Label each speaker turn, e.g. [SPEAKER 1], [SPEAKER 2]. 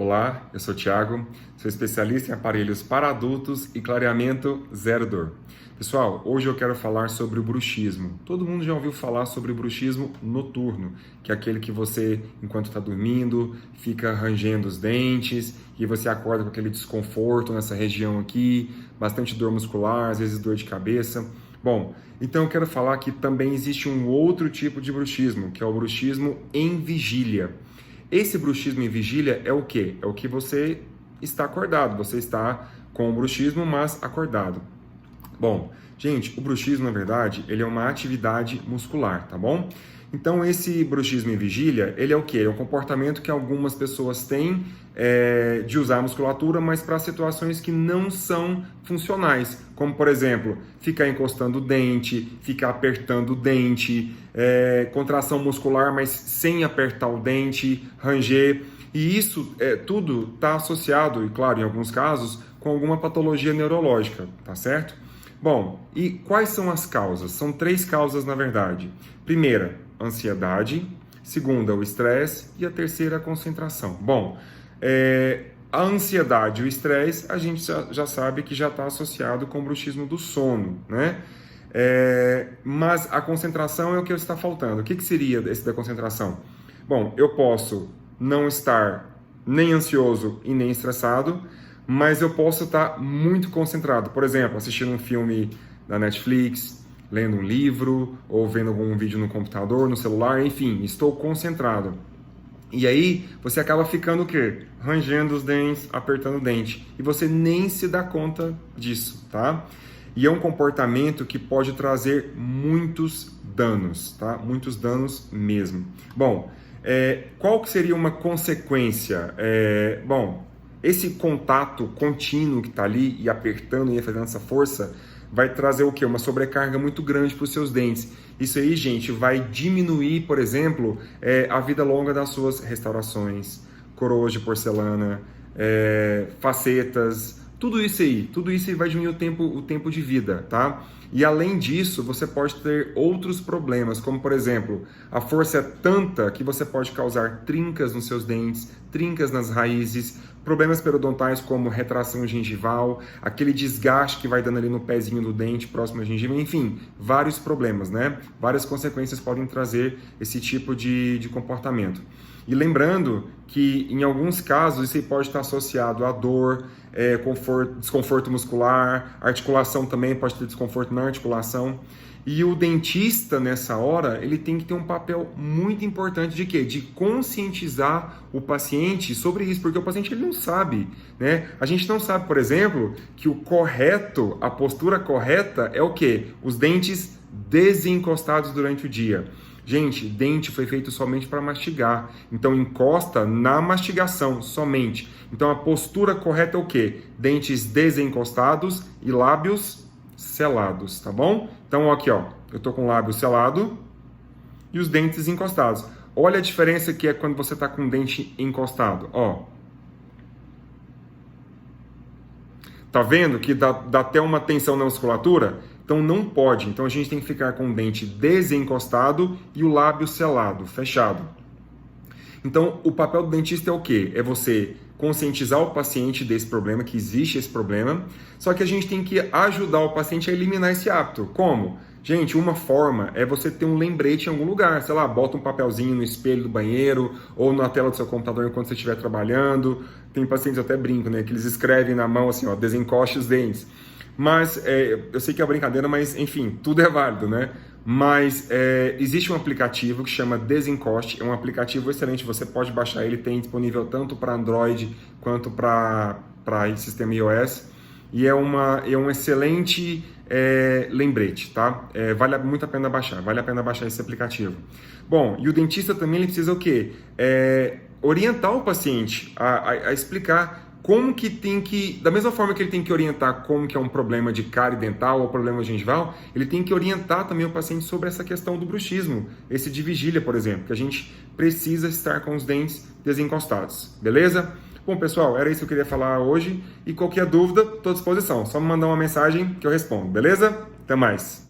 [SPEAKER 1] Olá, eu sou o Thiago, sou especialista em aparelhos para adultos e clareamento zero dor. Pessoal, hoje eu quero falar sobre o bruxismo. Todo mundo já ouviu falar sobre o bruxismo noturno, que é aquele que você, enquanto está dormindo, fica rangendo os dentes e você acorda com aquele desconforto nessa região aqui, bastante dor muscular, às vezes dor de cabeça. Bom, então eu quero falar que também existe um outro tipo de bruxismo, que é o bruxismo em vigília. Esse bruxismo em vigília é o quê? É o que você está acordado, você está com o bruxismo, mas acordado. Bom, gente, o bruxismo, na verdade, ele é uma atividade muscular, tá bom? Então, esse bruxismo em vigília, ele é o quê? É um comportamento que algumas pessoas têm de usar a musculatura, mas para situações que não são funcionais, como, por exemplo, ficar encostando o dente, ficar apertando o dente, contração muscular, mas sem apertar o dente, ranger. E isso tudo está associado, e claro, em alguns casos, com alguma patologia neurológica, tá certo? Bom, e quais são as causas? São 3 causas, na verdade. Primeira, ansiedade. Segunda, o estresse. E a terceira, a concentração. Bom, a ansiedade e o estresse, a gente já sabe que já está associado com o bruxismo do sono, né? Mas a concentração é o que está faltando. O que seria esse da concentração? Bom, eu posso não estar nem ansioso e nem estressado, mas eu posso estar muito concentrado. Por exemplo, assistindo um filme da Netflix, lendo um livro, ou vendo algum vídeo no computador, no celular, enfim, estou concentrado. E aí, você acaba ficando o quê? Rangendo os dentes, apertando o dente. E você nem se dá conta disso, tá? E é um comportamento que pode trazer muitos danos, tá? Muitos danos mesmo. Bom, qual que seria uma consequência? Esse contato contínuo que está ali e apertando e fazendo essa força vai trazer o quê? Uma sobrecarga muito grande para os seus dentes. Isso aí, gente, vai diminuir, por exemplo, a vida longa das suas restaurações, coroas de porcelana, facetas, tudo isso aí vai diminuir o tempo de vida, tá? E além disso, você pode ter outros problemas, como por exemplo, a força é tanta que você pode causar trincas nos seus dentes, trincas nas raízes, problemas periodontais como retração gengival, aquele desgaste que vai dando ali no pezinho do dente, próximo à gengiva, enfim, vários problemas, né? Várias consequências podem trazer esse tipo de comportamento. E lembrando que, em alguns casos, isso pode estar associado a dor, desconforto muscular, articulação também pode ter desconforto na articulação. E o dentista, nessa hora, ele tem que ter um papel muito importante de quê? De conscientizar o paciente sobre isso, porque o paciente ele não sabe, né? A gente não sabe, por exemplo, que o correto, a postura correta é o quê? Os dentes desencostados durante o dia. Gente, dente foi feito somente para mastigar, então encosta na mastigação somente. Então a postura correta é o quê? Dentes desencostados e lábios selados, tá bom? Então aqui, ó, eu tô com o lábio selado e os dentes encostados. Olha a diferença que é quando você tá com o dente encostado, ó. Tá vendo que dá até uma tensão na musculatura? Então não pode. Então a gente tem que ficar com o dente desencostado e o lábio selado, fechado. Então o papel do dentista é o quê? É você conscientizar o paciente desse problema, que existe esse problema, só que a gente tem que ajudar o paciente a eliminar esse hábito. Como? Gente, uma forma é você ter um lembrete em algum lugar, sei lá, bota um papelzinho no espelho do banheiro ou na tela do seu computador enquanto você estiver trabalhando. Tem pacientes, eu até brinco, né, que eles escrevem na mão assim, ó, desencoste os dentes. Mas, eu sei que é brincadeira, mas enfim, tudo é válido, né? Mas existe um aplicativo que chama Desencoste, é um aplicativo excelente, você pode baixar ele, tem disponível tanto para Android quanto para sistema iOS, e é um excelente lembrete, tá? Vale muito a pena baixar esse aplicativo. Bom, e o dentista também ele precisa o quê? Orientar o paciente a explicar como que tem que, da mesma forma que ele tem que orientar como que é um problema de cárie dental ou problema gengival, ele tem que orientar também o paciente sobre essa questão do bruxismo, esse de vigília, por exemplo, que a gente precisa estar com os dentes desencostados, beleza? Bom, pessoal, era isso que eu queria falar hoje e qualquer dúvida, estou à disposição, só me mandar uma mensagem que eu respondo, beleza? Até mais!